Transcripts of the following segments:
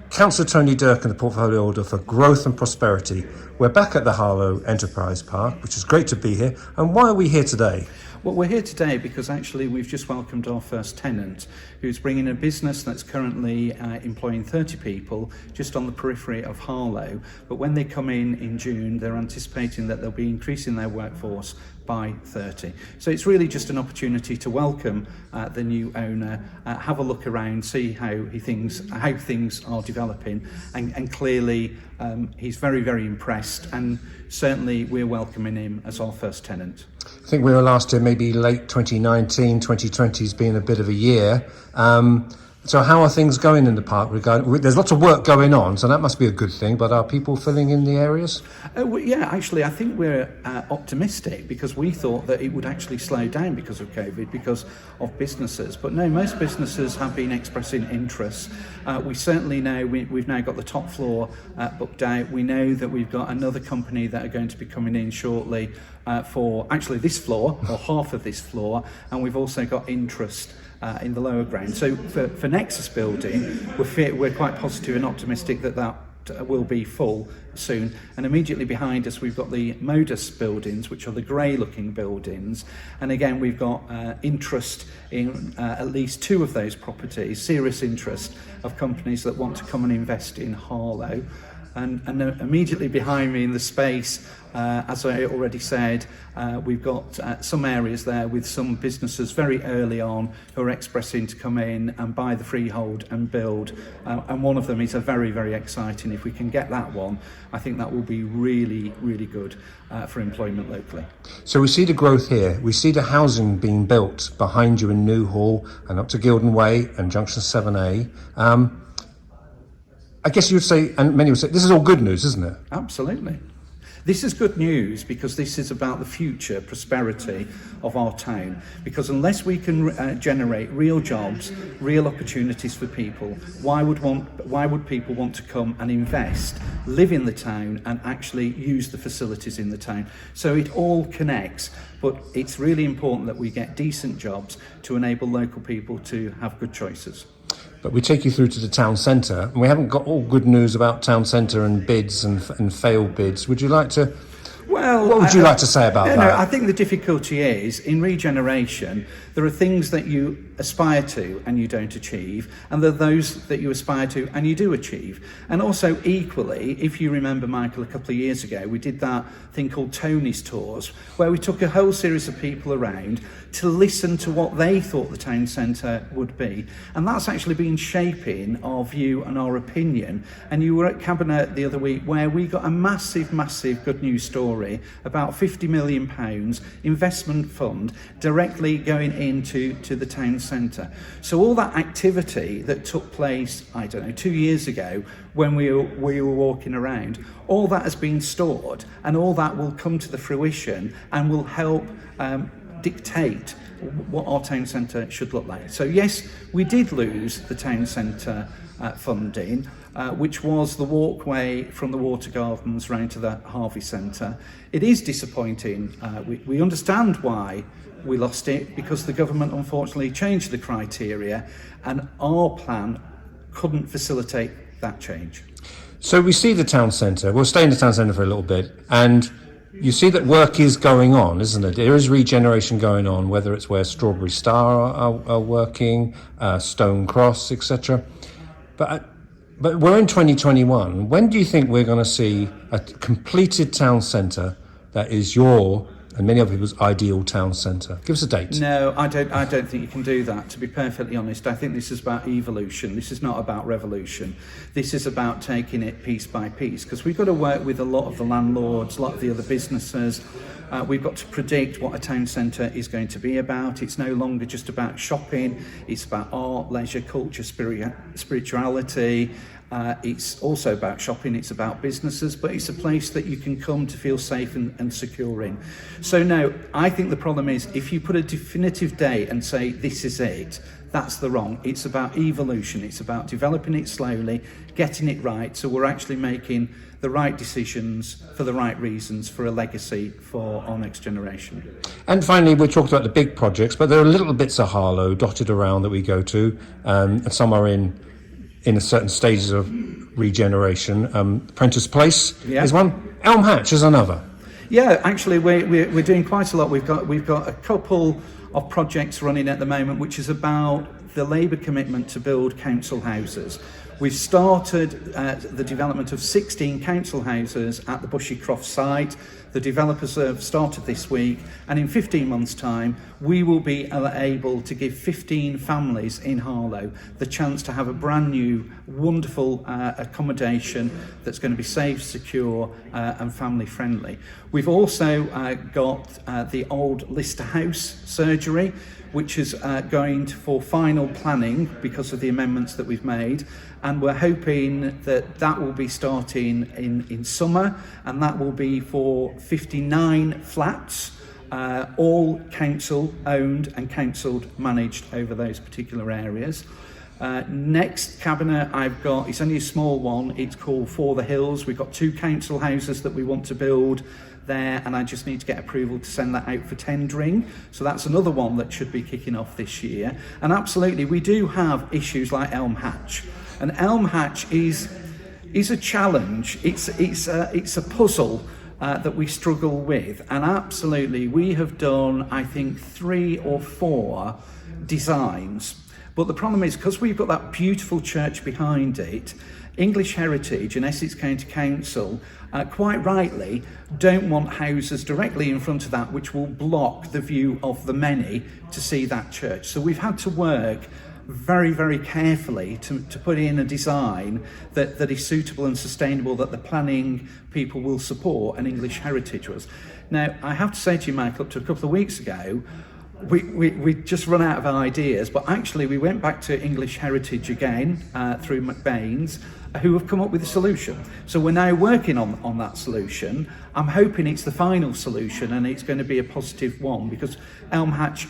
Councillor Tony Durcan, the Portfolio Holder for Growth and Prosperity. We're back at the Harlow Enterprise Park, which is great to be here. And why are we here today? Well, we're here today because actually we've just welcomed our first tenant, who's bringing a business that's currently employing 30 people just on the periphery of Harlow. But when they come in June, they're anticipating that they'll be increasing their workforce by 30. So it's really just an opportunity to welcome the new owner, have a look around, see how things are developing, and clearly he's very, very impressed, and certainly we're welcoming him as our first tenant. I think we were last year, maybe late 2019, 2020's been a bit of a year. So how are things going in the park? There's lots of work going on, so that must be a good thing, but are people filling in the areas? Yeah, actually, I think we're optimistic, because we thought that it would actually slow down because of COVID, because of businesses. But no, most businesses have been expressing interest. We certainly know we've now got the top floor booked out. We know that we've got another company that are going to be coming in shortly for actually this floor, or half of this floor, and we've also got interest in the lower ground. So for Nexus building, we're quite positive and optimistic that will be full soon. And immediately behind us, we've got the Modus buildings, which are the grey looking buildings. And again, we've got interest in at least two of those properties, serious interest of companies that want to come and invest in Harlow. And immediately behind me in the space, as I already said, we've got some areas there with some businesses very early on who are expressing to come in and buy the freehold and build. And one of them is a very, very exciting. If we can get that one, I think that will be really, really good for employment locally. So we see the growth here. We see the housing being built behind you in Newhall and up to Gilden Way and Junction 7A. I guess you would say, and many would say, this is all good news, isn't it? Absolutely. This is good news, because this is about the future prosperity of our town. Because unless we can generate real jobs, real opportunities for people, why would people want to come and invest, live in the town, and actually use the facilities in the town? So it all connects, but it's really important that we get decent jobs to enable local people to have good choices. But we take you through to the town centre, and we haven't got all good news about town centre and bids and failed bids. Would you like to? Well, what would you like to say about that? No, I think the difficulty is, in regeneration, there are things that you aspire to and you don't achieve, and there are those that you aspire to and you do achieve. And also, equally, if you remember, Michael, a couple of years ago, we did that thing called Tony's Tours, where we took a whole series of people around to listen to what they thought the town centre would be. And that's actually been shaping our view and our opinion. And you were at Cabinet the other week, where we got a massive, massive good news story about £50 million investment fund directly going into the town centre. So all that activity that took place, 2 years ago, when we were walking around, all that has been stored, and all that will come to the fruition and will help dictate what our town centre should look like. So yes, we did lose the town centre funding, which was the walkway from the Water Gardens round to the Harvey Centre. It is disappointing. We understand why we lost it, because the government unfortunately changed the criteria, and our plan couldn't facilitate that change. So we see the town centre. We'll stay in the town centre for a little bit, and you see that work is going on, isn't it? There is regeneration going on, whether it's where Strawberry Star are working, Stone Cross, etc. But we're in 2021. When do you think we're going to see a completed town centre that is your and many other people's ideal town centre? Give us a date. No, I don't think you can do that, to be perfectly honest. I think this is about evolution. This is not about revolution. This is about taking it piece by piece, because we've got to work with a lot of the landlords, a lot of the other businesses. We've got to predict what a town centre is going to be about. It's no longer just about shopping. It's about art, leisure, culture, spirituality. It's also about shopping, it's about businesses, but it's a place that you can come to feel safe and secure in. So no, I think the problem is, if you put a definitive date and say this is it, that's the wrong. It's about evolution. It's about developing it slowly, getting it right, so we're actually making the right decisions for the right reasons, for a legacy for our next generation. And finally, we talked about the big projects, but there are little bits of Harlow dotted around that we go to, and some are in in a certain stages of regeneration. Prentice Place Yeah. is one. Elm Hatch is another. Yeah, actually, we're doing quite a lot. We've got a couple of projects running at the moment, which is about the Labour commitment to build council houses. We've started the development of 16 council houses at the Bushycroft site. The developers have started this week, and in 15 months' time, we will be able to give 15 families in Harlow the chance to have a brand new, wonderful accommodation that's going to be safe, secure, and family friendly. We've also got the old Lister House surgery, which is going for final planning because of the amendments that we've made, and we're hoping that that will be starting in summer, and that will be for 59 flats, all council owned and council managed over those particular areas. Next cabinet I've got, it's only a small one, it's called For the Hills. We've got 2 council houses that we want to build there, and I just need to get approval to send that out for tendering. So that's another one that should be kicking off this year. And absolutely, we do have issues like Elm Hatch. And Elm Hatch is a challenge. It's a puzzle that we struggle with. And absolutely, we have done, I think, 3 or 4 designs. But the problem is, because we've got that beautiful church behind it, English Heritage and Essex County Council, quite rightly, don't want houses directly in front of that, which will block the view of the many to see that church. So we've had to work very, very carefully to put in a design that is suitable and sustainable, that the planning people will support, and English Heritage was. Now, I have to say to you, Michael, up to a couple of weeks ago, we just run out of ideas, but actually we went back to English Heritage again through McBain's, who have come up with a solution. So we're now working on that solution. I'm hoping it's the final solution and it's going to be a positive one, because Elm Hatch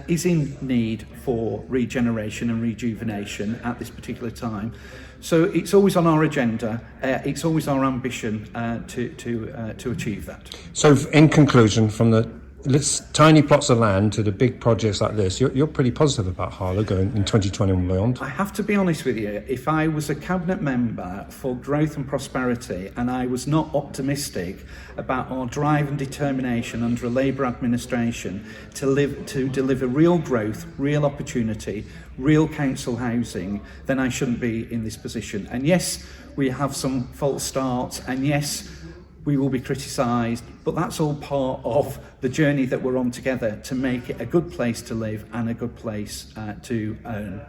is in need for regeneration and rejuvenation at this particular time. So it's always on our agenda. It's always our ambition to achieve that. So in conclusion, from the tiny plots of land to the big projects like this, you're pretty positive about Harlow going in 2021 and beyond. I have to be honest with you, if I was a cabinet member for growth and prosperity and I was not optimistic about our drive and determination under a Labour administration to deliver real growth, real opportunity, real council housing, then I shouldn't be in this position. And yes, we have some false starts, and yes, we will be criticised, but that's all part of the journey that we're on together to make it a good place to live and a good place to own.